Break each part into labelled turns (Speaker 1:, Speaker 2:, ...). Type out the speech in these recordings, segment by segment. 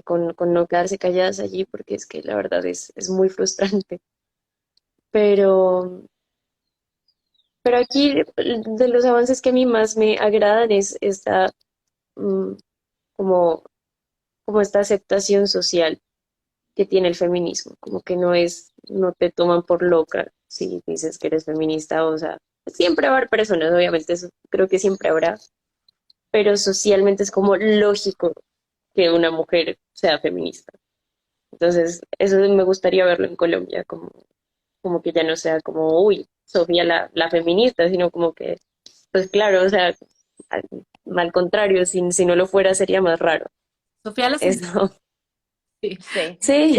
Speaker 1: con no quedarse calladas allí, porque es que la verdad es muy frustrante. Pero, pero aquí de los avances que a mí más me agradan es esta, mm, como, como esta aceptación social que tiene el feminismo, como que no te toman por loca si dices que eres feminista, o sea, siempre va a haber personas, obviamente, eso creo que siempre habrá, pero socialmente es como lógico que una mujer sea feminista. Entonces, eso me gustaría verlo en Colombia, como que ya no sea como, uy, Sofía la feminista, sino como que, pues claro, o sea, al contrario, si no lo fuera sería más raro.
Speaker 2: Sofía la científica.
Speaker 1: Eso,
Speaker 2: Sí,
Speaker 1: sí,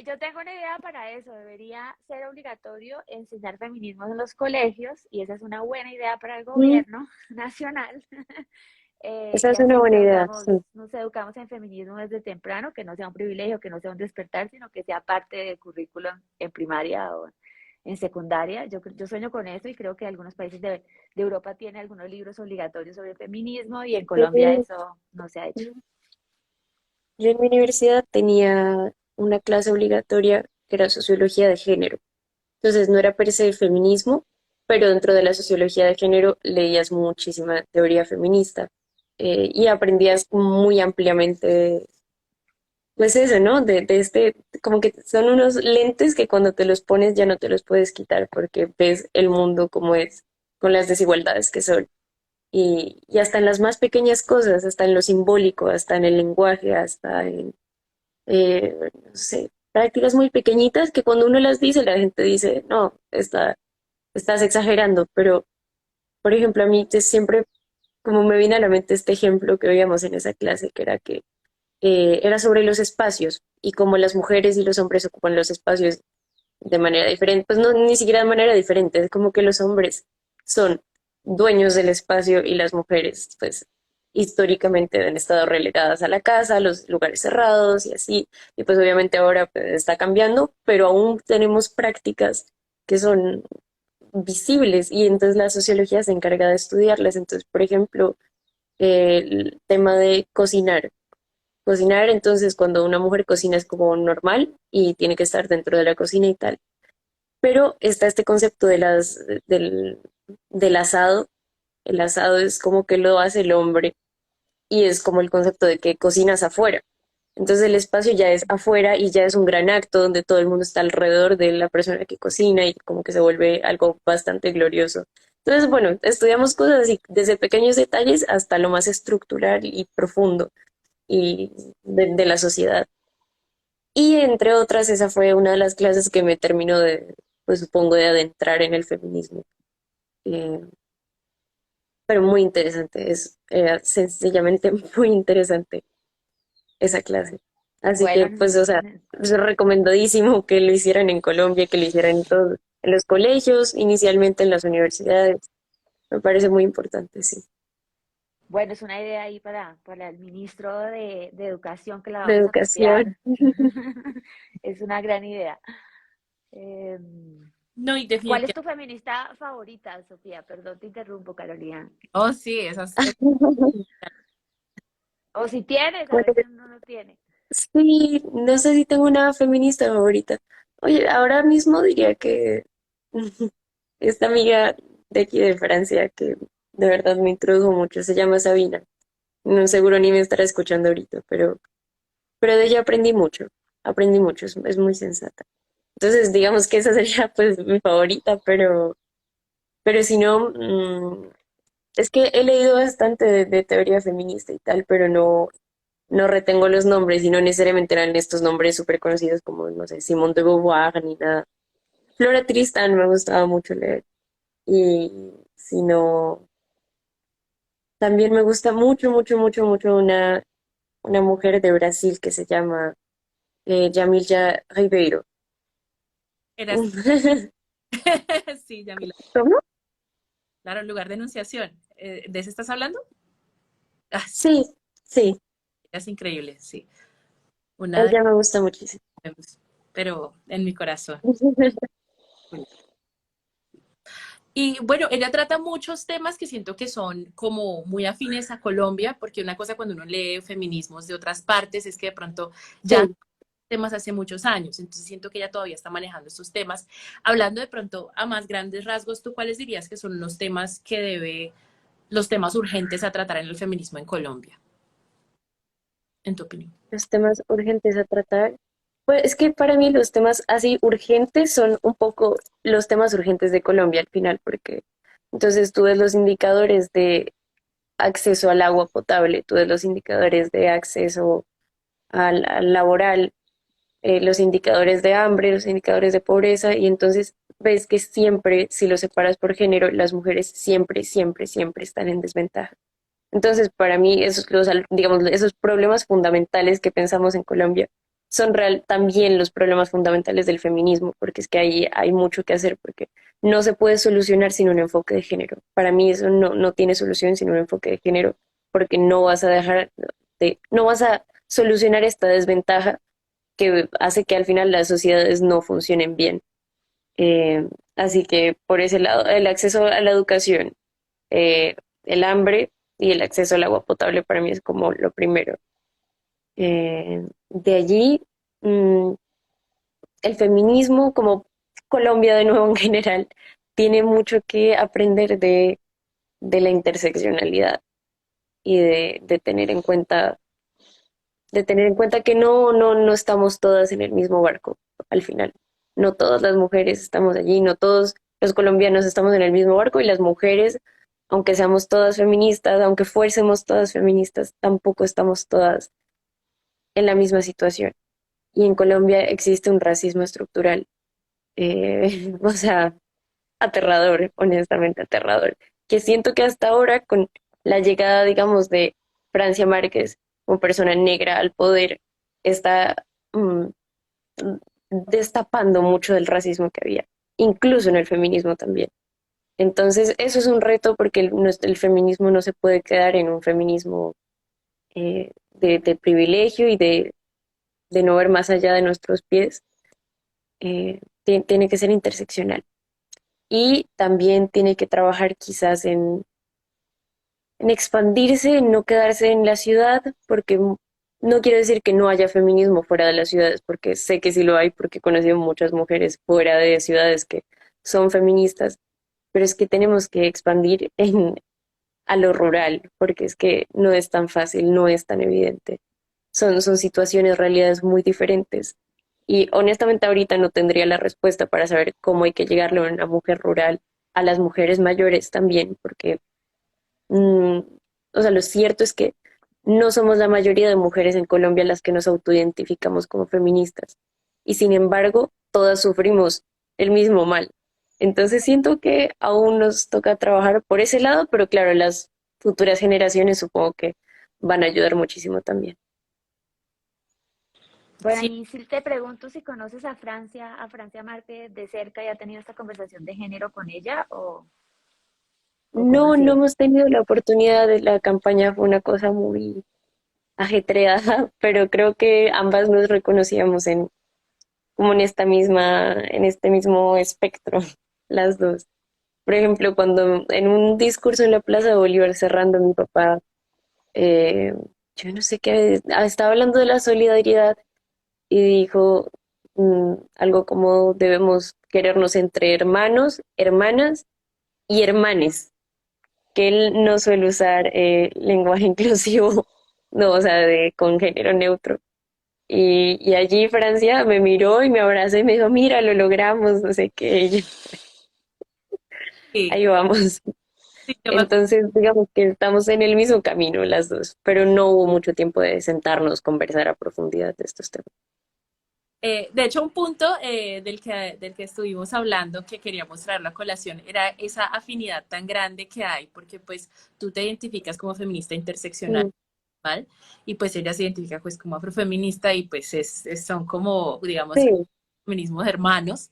Speaker 2: yo tengo una idea para eso. Debería ser obligatorio enseñar feminismos en los colegios y esa es una buena idea para el
Speaker 1: Mm,
Speaker 2: gobierno nacional.
Speaker 1: esa
Speaker 2: Y
Speaker 1: es una
Speaker 2: así
Speaker 1: buena idea, sí.
Speaker 2: nos educamos en feminismo desde temprano, que no sea un privilegio, que no sea un despertar, sino que sea parte del currículum en primaria o en secundaria. Yo sueño con eso y creo que algunos países de Europa tienen algunos libros obligatorios sobre feminismo y en Colombia
Speaker 1: Sí.
Speaker 2: eso no se ha hecho.
Speaker 1: Yo en mi universidad tenía una clase obligatoria que era sociología de género. Entonces no era per se feminismo, pero dentro de la sociología de género leías muchísima teoría feminista y aprendías muy ampliamente, pues eso, ¿no? De este, como que son unos lentes que cuando te los pones ya no te los puedes quitar porque ves el mundo como es, con las desigualdades que son. Y hasta en las más pequeñas cosas, hasta en lo simbólico, hasta en el lenguaje, hasta en no sé, prácticas muy pequeñitas que cuando uno las dice, la gente dice, no, estás exagerando, pero, por ejemplo, a mí siempre, como me viene a la mente este ejemplo que veíamos en esa clase, que era que era sobre los espacios y cómo las mujeres y los hombres ocupan los espacios de manera diferente, pues no, ni siquiera de manera diferente, es como que los hombres son dueños del espacio y las mujeres, pues históricamente han estado relegadas a la casa, a los lugares cerrados y así, y pues obviamente ahora pues, está cambiando, pero aún tenemos prácticas que son visibles y entonces la sociología se encarga de estudiarlas. Entonces, por ejemplo, el tema de cocinar. Cocinar, entonces, cuando una mujer cocina es como normal y tiene que estar dentro de la cocina y tal, pero está este concepto del asado. El asado es como que lo hace el hombre y es como el concepto de que cocinas afuera. Entonces el espacio ya es afuera y ya es un gran acto donde todo el mundo está alrededor de la persona que cocina y como que se vuelve algo bastante glorioso. Entonces, bueno, estudiamos cosas así, desde pequeños detalles hasta lo más estructural y profundo y de la sociedad. Y entre otras, esa fue una de las clases que me terminó de, pues supongo, de adentrar en el feminismo. Eh, pero muy interesante, era sencillamente muy interesante esa clase. Así que,
Speaker 2: Bueno,
Speaker 1: pues, o sea, es recomendadísimo que lo hicieran en Colombia, que lo hicieran en todos, en los colegios, inicialmente en las universidades. Me parece muy importante, sí.
Speaker 2: bueno, es una idea ahí para el ministro de Educación que la
Speaker 1: De
Speaker 2: vamos a
Speaker 1: educación.
Speaker 2: copiar. Es una gran idea. Eh,
Speaker 3: No, y
Speaker 2: ¿Cuál es
Speaker 3: definitivamente.
Speaker 2: tu feminista favorita, Sofía? Perdón, te interrumpo, Carolina.
Speaker 3: Oh, sí, esas.
Speaker 2: O si tienes, a
Speaker 1: Bueno,
Speaker 2: veces uno no tiene.
Speaker 1: sí, no sé si tengo una feminista favorita. Oye, ahora mismo diría que esta amiga de aquí de Francia que de verdad me introdujo mucho, se llama Sabina. No seguro ni me estará escuchando ahorita, pero de ella aprendí mucho, es muy sensata. Entonces, digamos que esa sería pues mi favorita, pero si no, es que he leído bastante de teoría feminista y tal, pero no retengo los nombres y no necesariamente eran estos nombres súper conocidos como, no sé, Simone de Beauvoir ni nada. Flora Tristan me gustaba mucho leer y si no, también me gusta mucho, mucho, mucho, mucho una mujer de Brasil que se llama Jamila Ribeiro.
Speaker 3: Eras. Sí, Yamila.
Speaker 1: ¿Cómo?
Speaker 3: Claro, lugar de enunciación. ¿De ese estás hablando? Ah, sí,
Speaker 1: Sí, sí,
Speaker 3: es increíble, sí. Una de
Speaker 1: ella me gusta muchísimo.
Speaker 3: pero en mi corazón. Y bueno, ella trata muchos temas que siento que son como muy afines a Colombia, porque una cosa cuando uno lee feminismos de otras partes es que de pronto ya
Speaker 1: Sí,
Speaker 3: temas hace muchos años, entonces siento que ella todavía está manejando estos temas. Hablando de pronto a más grandes rasgos, ¿tú cuáles dirías que son los temas que debe, los temas urgentes a tratar en el feminismo en Colombia, en tu opinión?
Speaker 1: los temas urgentes a tratar. Pues es que para mí los temas así urgentes son un poco los temas urgentes de Colombia al final, porque entonces tú ves los indicadores de acceso al agua potable, tú ves los indicadores de acceso al laboral, los indicadores de hambre, los indicadores de pobreza, y entonces ves que siempre, si lo separas por género, las mujeres siempre, siempre, siempre están en desventaja. Entonces, para mí, digamos, esos problemas fundamentales que pensamos en Colombia son también los problemas fundamentales del feminismo, porque es que ahí hay mucho que hacer, porque no se puede solucionar sin un enfoque de género. Para mí eso no tiene solución sin un enfoque de género, porque no vas a solucionar esta desventaja que hace que al final las sociedades no funcionen bien. Así que por ese lado, el acceso a la educación, el hambre y el acceso al agua potable para mí es como lo primero. De allí, mm, el feminismo, como Colombia de nuevo en general, tiene mucho que aprender de la interseccionalidad y de tener en cuenta que no estamos todas en el mismo barco al final. No todas las mujeres estamos allí, no todos los colombianos estamos en el mismo barco y las mujeres, aunque seamos todas feministas, aunque fuésemos todas feministas, tampoco estamos todas en la misma situación. Y en Colombia existe un racismo estructural, o sea, aterrador, honestamente aterrador, que siento que hasta ahora con la llegada, digamos, de Francia Márquez como persona negra al poder, está mm, destapando mucho del racismo que había, incluso en el feminismo también. Entonces, eso es un reto porque el feminismo no se puede quedar en un feminismo de privilegio y de no ver más allá de nuestros pies. Tiene que ser interseccional. Y también tiene que trabajar quizás en expandirse, en no quedarse en la ciudad, porque no quiero decir que no haya feminismo fuera de las ciudades, porque sé que sí lo hay, porque he conocido muchas mujeres fuera de ciudades que son feministas, pero es que tenemos que expandir a lo rural, porque es que no es tan fácil, no es tan evidente. Son situaciones, realidades muy diferentes. Y honestamente ahorita no tendría la respuesta para saber cómo hay que llegarle a una mujer rural, a las mujeres mayores también, porque Mm, o sea, lo cierto es que no somos la mayoría de mujeres en Colombia las que nos autoidentificamos como feministas. Y sin embargo, todas sufrimos el mismo mal. Entonces siento que aún nos toca trabajar por ese lado, pero claro, las futuras generaciones supongo que van a ayudar muchísimo también.
Speaker 2: Bueno,
Speaker 3: Sí,
Speaker 2: y si te pregunto si conoces a Francia Márquez de cerca y ha tenido esta conversación de género con ella o cómo ha
Speaker 1: No
Speaker 2: sido.
Speaker 1: hemos tenido la oportunidad de la campaña, fue una cosa muy ajetreada, pero creo que ambas nos reconocíamos como en este mismo espectro, las dos. Por ejemplo, cuando en un discurso en la Plaza de Bolívar cerrando, mi papá, eh, yo no sé qué, estaba hablando de la solidaridad y dijo algo como debemos querernos entre hermanos, hermanas y hermanes, que él no suele usar lenguaje inclusivo, no, o sea, con género neutro. Y allí Francia me miró y me abrazó y me dijo, mira, lo logramos, no sé qué, y yo,
Speaker 3: sí,
Speaker 1: ahí vamos.
Speaker 3: sí, yo me
Speaker 1: Entonces, digamos que estamos en el mismo camino las dos, pero no hubo mucho tiempo de sentarnos, conversar a profundidad de estos temas.
Speaker 3: De hecho, un punto del que estuvimos hablando que quería mostrar la colación era esa afinidad tan grande que hay, porque pues tú te identificas como feminista interseccional,
Speaker 1: Mm,
Speaker 3: ¿vale? Y pues ella se identifica pues como afrofeminista y pues son como, digamos,
Speaker 1: sí,
Speaker 3: feminismos hermanos.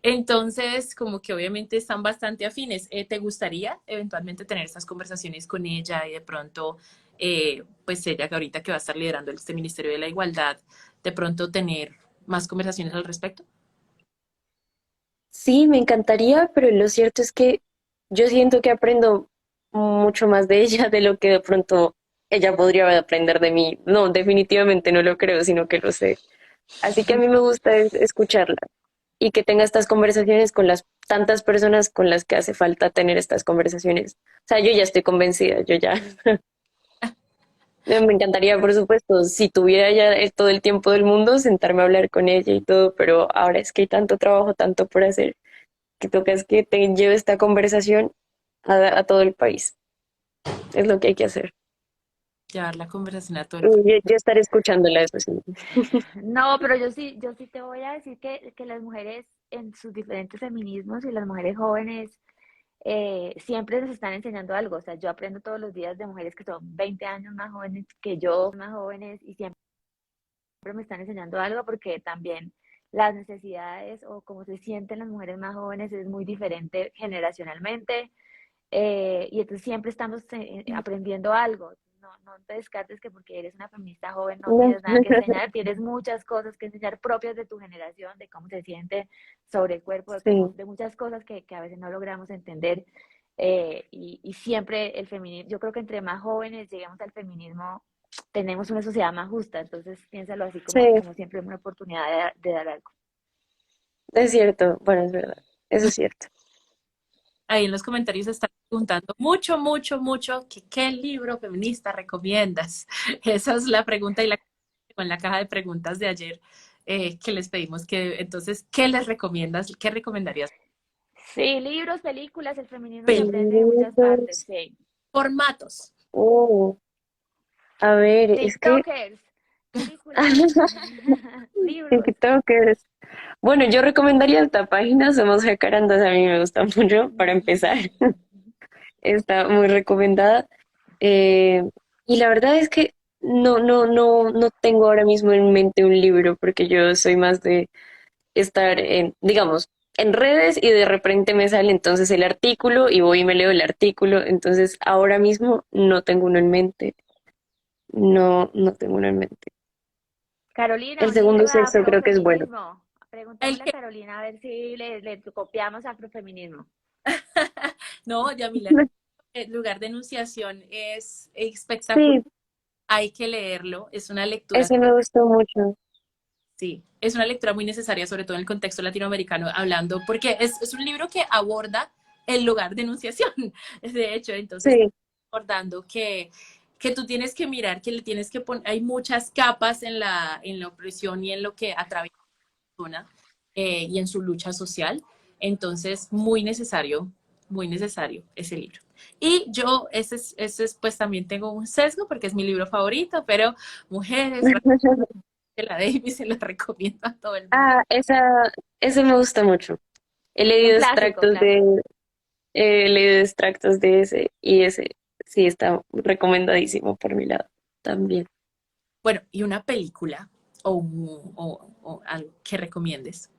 Speaker 3: Entonces, como que obviamente están bastante afines. ¿Te gustaría eventualmente tener estas conversaciones con ella y de pronto, pues ella que ahorita que va a estar liderando este Ministerio de la Igualdad, de pronto tener más conversaciones al respecto?
Speaker 1: sí, me encantaría, pero lo cierto es que yo siento que aprendo mucho más de ella de lo que de pronto ella podría aprender de mí. No, definitivamente no lo creo, sino que lo sé. Así que a mí me gusta escucarla y que tenga estas conversaciones con las tantas personas con las que hace falta tener estas conversaciones. O sea, yo ya estoy convencida, yo ya. Me encantaría, por supuesto, si tuviera ya todo el tiempo del mundo, sentarme a hablar con ella y todo, pero ahora es que hay tanto trabajo, tanto por hacer, que toca es que te lleve esta conversación a todo el país. Es lo que hay que hacer.
Speaker 3: Llevar la conversación a todo
Speaker 1: Y
Speaker 3: el...
Speaker 1: yo estaré escuchándola, eso sí.
Speaker 2: No, pero yo sí te voy a decir que las mujeres en sus diferentes feminismos y las mujeres jóvenes siempre nos están enseñando algo. O sea, yo aprendo todos los días de mujeres que son 20 años más jóvenes que yo, más jóvenes, y siempre me están enseñando algo porque también las necesidades o cómo se sienten las mujeres más jóvenes es muy diferente generacionalmente. Y entonces siempre estamos aprendiendo algo. No, no te descartes que porque eres una feminista joven no
Speaker 1: No.
Speaker 2: tienes nada que enseñar, tienes muchas cosas que enseñar propias de tu generación, de cómo se siente sobre el cuerpo,
Speaker 1: Sí,
Speaker 2: de muchas cosas que a veces no logramos entender. Y siempre el feminismo, yo creo que entre más jóvenes lleguemos al feminismo, tenemos una sociedad más justa. Entonces piénsalo así
Speaker 1: sí,
Speaker 2: como siempre una oportunidad de dar algo.
Speaker 1: es cierto. Bueno, es verdad. Eso es cierto.
Speaker 3: Ahí en los comentarios están preguntando mucho, mucho, mucho que qué libro feminista recomiendas. Esa es la pregunta y la en la caja de preguntas de ayer que les pedimos que entonces, ¿qué les recomiendas? ¿Qué recomendarías?
Speaker 2: Sí, libros, películas, el feminismo se aprende de muchas partes,
Speaker 1: Películas.
Speaker 2: sí.
Speaker 3: Formatos.
Speaker 1: Oh, a ver, es que
Speaker 2: TikTokers, películas, libros.
Speaker 1: TikTokers. Bueno, yo recomendaría esta página, Somos Jacarandas, a mí me gusta mucho para empezar. Está muy recomendada. Eh, y la verdad es que no tengo ahora mismo en mente un libro, porque yo soy más de estar en, digamos, en redes y de repente me sale entonces el artículo y voy y me leo el artículo. Entonces ahora mismo no tengo uno en mente. No tengo uno en mente.
Speaker 2: Carolina,
Speaker 1: El
Speaker 2: un
Speaker 1: segundo
Speaker 2: libro de
Speaker 1: sexo creo que es bueno.
Speaker 2: afrofeminismo.
Speaker 3: El
Speaker 2: Preguntémosle a
Speaker 3: que
Speaker 2: Carolina a ver si le copiamos afrofeminismo.
Speaker 3: no, Yamila, el lugar de enunciación es espectacular.
Speaker 1: Sí,
Speaker 3: Hay que leerlo. Es una lectura,
Speaker 1: ese me gustó mucho.
Speaker 3: sí, es una lectura muy necesaria, sobre todo en el contexto latinoamericano, hablando, porque es un libro que aborda el lugar de enunciación, de hecho, entonces
Speaker 1: Sí,
Speaker 3: abordando que tú tienes que mirar, que le tienes que poner, hay muchas capas en la opresión y en lo que atraviesa la persona y en su lucha social. Entonces, muy necesario ese libro. Y yo, pues también tengo un sesgo porque es mi libro favorito, pero Mujeres, de la Davis se lo recomiendo a todo el mundo.
Speaker 1: Ah, ese me gusta mucho. He
Speaker 2: Un
Speaker 1: leído
Speaker 2: clásico,
Speaker 1: extractos
Speaker 2: clásico.
Speaker 1: he leído extractos de ese y ese sí está recomendadísimo por mi lado también.
Speaker 3: Bueno, y una película o algo que recomiendes.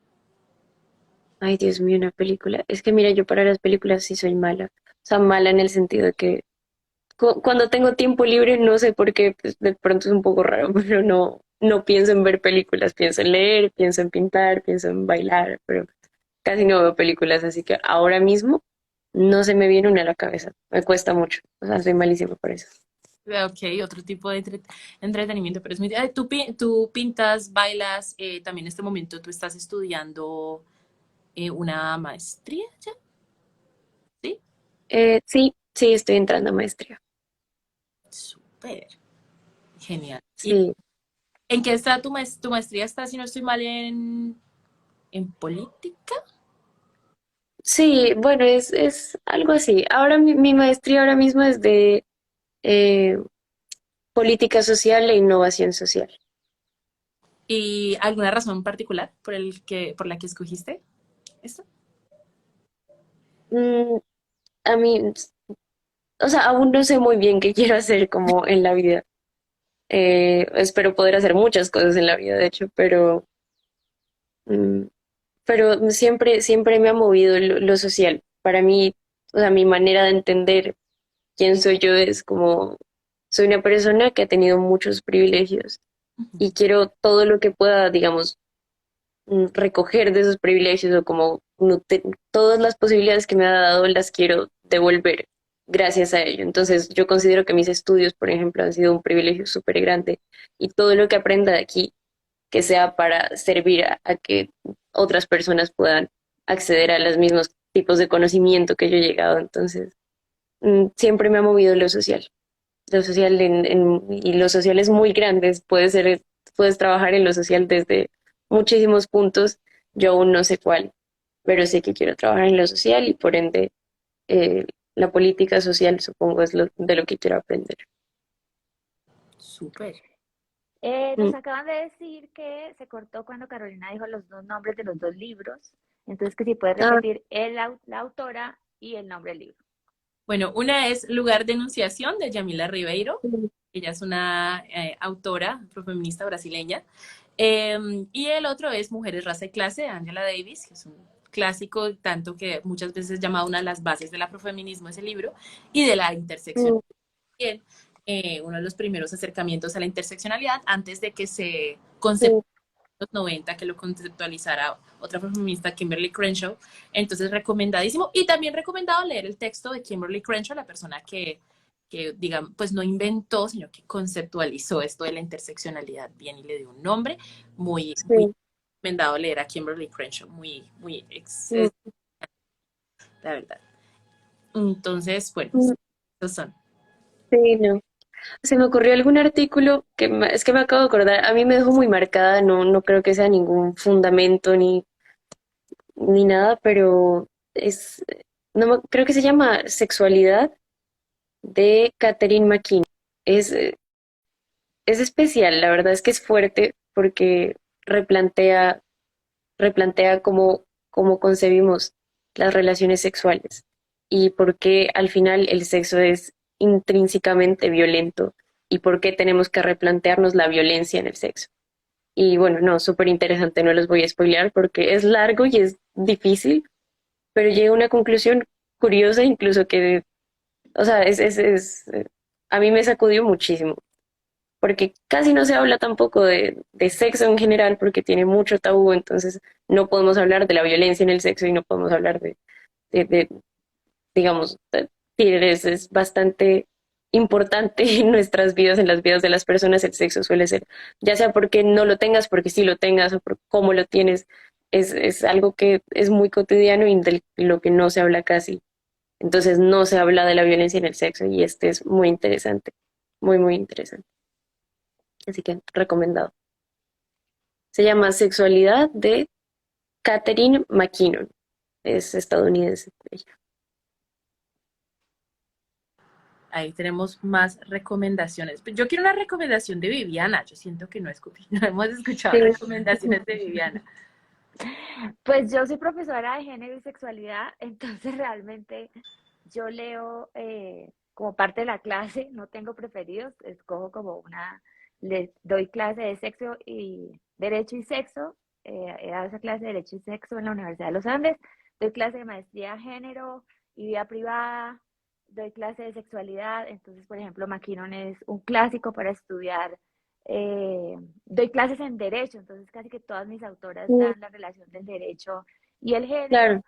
Speaker 1: Ay, Dios mío, una película. Es que mira, yo para las películas sí soy mala. O sea, mala en el sentido de que cuando tengo tiempo libre, no sé por qué, pues de pronto es un poco raro, pero no pienso en ver películas, pienso en leer, pienso en pintar, pienso en bailar, pero casi no veo películas, así que ahora mismo no se me viene una a la cabeza. Me cuesta mucho. O sea, soy malísima por eso.
Speaker 3: Ok, otro tipo de entretenimiento, pero es muy... tú pintas, bailas, también en este momento tú estás estudiando una maestría, ¿ya? ¿Sí?
Speaker 1: Sí, estoy entrando a maestría.
Speaker 3: Súper, genial. ¿Y
Speaker 1: Sí,
Speaker 3: en qué está tu maestría? Está, si no estoy mal, en política.
Speaker 1: sí, bueno, es algo así. Ahora mi maestría ahora mismo es de eh, política social e innovación social.
Speaker 3: ¿Y alguna razón particular por la que escogiste esto?
Speaker 1: Mm, a mí, o sea, aún no sé muy bien qué quiero hacer como en la vida. Espero poder hacer muchas cosas en la vida, de hecho, mm, pero siempre me ha movido lo social. Para mí, o sea, mi manera de entender quién soy yo es como, soy una persona que ha tenido muchos privilegios y quiero todo lo que pueda, digamos, recoger de esos privilegios o como todas las posibilidades que me ha dado las quiero devolver gracias a ello. Entonces, yo considero que mis estudios, por ejemplo, han sido un privilegio súper grande y todo lo que aprenda de aquí, que sea para servir a que otras personas puedan acceder a los mismos tipos de conocimiento que yo he llegado. Entonces, siempre me ha movido lo social. Lo social y lo social es muy grande. Puedes trabajar en lo social desde muchísimos puntos. Yo aún no sé cuál, pero sé que quiero trabajar en lo social y por ende eh, la política social supongo es de lo que quiero aprender.
Speaker 3: Súper.
Speaker 2: Nos
Speaker 1: Mm.
Speaker 2: acaban de decir que se cortó cuando Carolina dijo los dos nombres de los dos libros. Entonces, que si puedes
Speaker 1: Ah,
Speaker 2: repetir la autora y el nombre del libro.
Speaker 3: Bueno, una es Lugar de Enunciación de Yamila Ribeiro.
Speaker 1: mm,
Speaker 3: Ella es una autora afrofeminista brasileña. Y el otro es Mujeres, Raza y Clase de Angela Davis, que es un clásico, tanto que muchas veces es llamado una de las bases del afrofeminismo, ese libro, y de la intersección.
Speaker 1: mm,
Speaker 3: También, uno de los primeros acercamientos a la interseccionalidad antes de que se conceptualizara
Speaker 1: mm,
Speaker 3: los 90 que lo conceptualizara otra feminista, Kimberly Crenshaw. Entonces, recomendadísimo. Y también recomendado leer el texto de Kimberly Crenshaw, la persona que digamos, pues no inventó, sino que conceptualizó esto de la interseccionalidad bien y le dio un nombre. Muy, muy
Speaker 1: sí,
Speaker 3: recomendado leer a Kimberly Crenshaw,
Speaker 1: mm,
Speaker 3: la verdad. Entonces, bueno,
Speaker 1: mm,
Speaker 3: esos son.
Speaker 1: sí, no. Se me ocurrió algún artículo es que me acabo de acordar, a mí me dejó muy marcada, no creo que sea ningún fundamento ni nada, pero es, no creo que se llama Sexualidad de Catherine McKinnon. Es, eh, es especial, la verdad es que es fuerte porque replantea, replantea cómo concebimos las relaciones sexuales y por qué al final el sexo es intrínsecamente violento y por qué tenemos que replantearnos la violencia en el sexo. Y bueno, no, súper interesante, no los voy a spoilear porque es largo y es difícil, pero llega a una conclusión curiosa, incluso que, o sea, a mí me sacudió muchísimo, porque casi no se habla tampoco de sexo en general, porque tiene mucho tabú, entonces no podemos hablar de la violencia en el sexo y no podemos hablar de digamos, sí, es bastante importante en nuestras vidas, en las vidas de las personas, el sexo suele ser, ya sea porque no lo tengas, porque sí lo tengas o por cómo lo tienes, es algo que es muy cotidiano y de lo que no se habla casi. Entonces no se habla de la violencia en el sexo y este es muy interesante, muy, muy interesante. Así que recomendado. Se llama Sexualidad de Catherine McKinnon. Es estadounidense. Ella.
Speaker 3: Ahí tenemos más recomendaciones. Yo quiero una recomendación de Viviana. Yo siento que no, no hemos escuchado
Speaker 1: Sí.
Speaker 3: recomendaciones de Viviana.
Speaker 2: Pues yo soy profesora de género y sexualidad, entonces realmente yo leo como parte de la clase, no tengo preferidos, escojo como le doy clase de sexo y derecho y sexo, he dado esa clase de derecho y sexo en la Universidad de los Andes, doy clase de maestría de género y vida privada, doy clase de sexualidad, entonces por ejemplo McKinnon es un clásico para estudiar, doy clases en derecho, entonces casi que todas mis autoras
Speaker 1: Mm,
Speaker 2: dan la relación del derecho y el género.
Speaker 1: claro.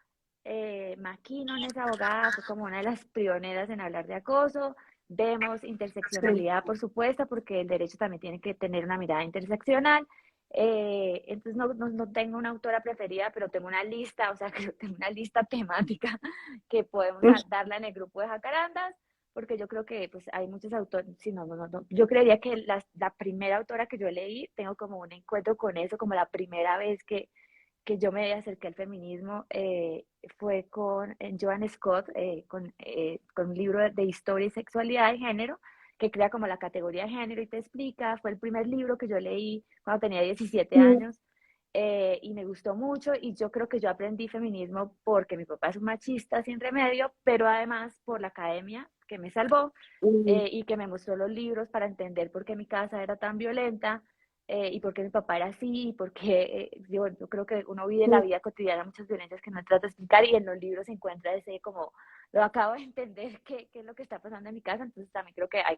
Speaker 2: McKinnon es abogada, fue como una de las pioneras en hablar de acoso. Vemos
Speaker 1: Sí.
Speaker 2: interseccionalidad, por supuesto, porque el derecho también tiene que tener una mirada interseccional. Entonces no tengo una autora preferida, pero tengo una lista, o sea, que tengo una lista temática que podemos darla en el grupo de Jacarandas, porque yo creo que pues hay muchos autores, si no, yo creería que la primera autora que yo leí, tengo como un encuentro con eso, como la primera vez que yo me acerqué al feminismo fue con Joan Scott, con un libro de historia y sexualidad de género, que crea como la categoría de género y te explica. Fue el primer libro que yo leí cuando tenía 17
Speaker 1: Mm,
Speaker 2: años y me gustó mucho y yo creo que yo aprendí feminismo porque mi papá es un machista sin remedio, pero además por la academia que me salvó
Speaker 1: mm,
Speaker 2: y que me mostró los libros para entender por qué mi casa era tan violenta y por qué mi papá era así, y por qué yo creo que uno vive en la
Speaker 1: mm,
Speaker 2: vida cotidiana muchas violencias que no trata de explicar y en los libros se encuentra ese como, lo acabo de entender qué es lo que está pasando en mi casa, entonces también creo que hay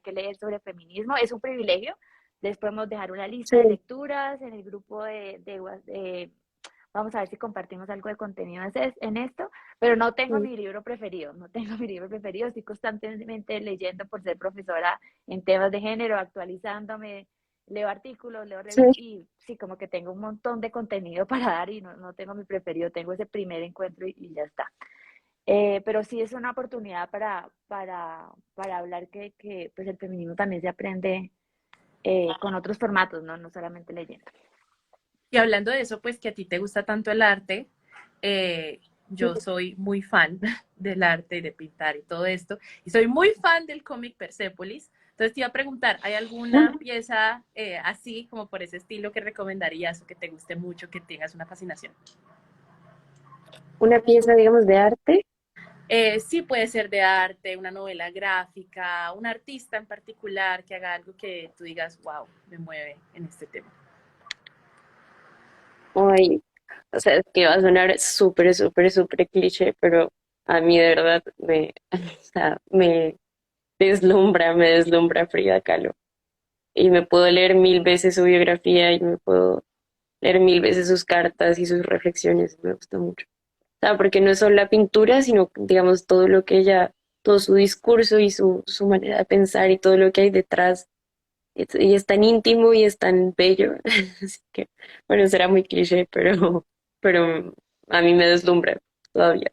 Speaker 2: que leer sobre feminismo, es un privilegio, les podemos dejar una lista de
Speaker 1: sí.
Speaker 2: lecturas en el grupo vamos a ver si compartimos algo de contenido en esto, pero no tengo
Speaker 1: Mm.
Speaker 2: mi libro preferido, no tengo mi libro preferido, estoy constantemente leyendo por ser profesora en temas de género, actualizándome, leo artículos, leo
Speaker 1: Sí,
Speaker 2: revistas y sí, como que tengo un montón de contenido para dar y no tengo mi preferido, tengo ese primer encuentro y ya está. Pero sí es una oportunidad para hablar que pues el feminismo también se aprende con otros formatos, ¿no? No solamente leyendo.
Speaker 3: Y hablando de eso, pues que a ti te gusta tanto el arte, yo soy muy fan del arte y de pintar y todo esto, y soy muy fan del cómic Persepolis. Entonces te iba a preguntar, ¿hay alguna pieza así, como por ese estilo, que recomendarías o que te guste mucho, que tengas una fascinación?
Speaker 1: una pieza, digamos, de arte.
Speaker 3: Sí, puede ser de arte, una novela gráfica, un artista en particular que haga algo que tú digas, wow, me mueve en este tema.
Speaker 1: Ay, o sea, es que va a sonar súper, súper, súper cliché, pero a mí de verdad o sea, me deslumbra Frida Kahlo. Y me puedo leer mil veces su biografía y me puedo leer mil veces sus cartas y sus reflexiones. Me gusta mucho. O sea, porque no es solo la pintura, sino, digamos, todo lo que ella, todo su discurso y su manera de pensar y todo lo que hay detrás. Y es tan íntimo y es tan bello. Así que, bueno, será muy cliché, pero a mí me deslumbra todavía.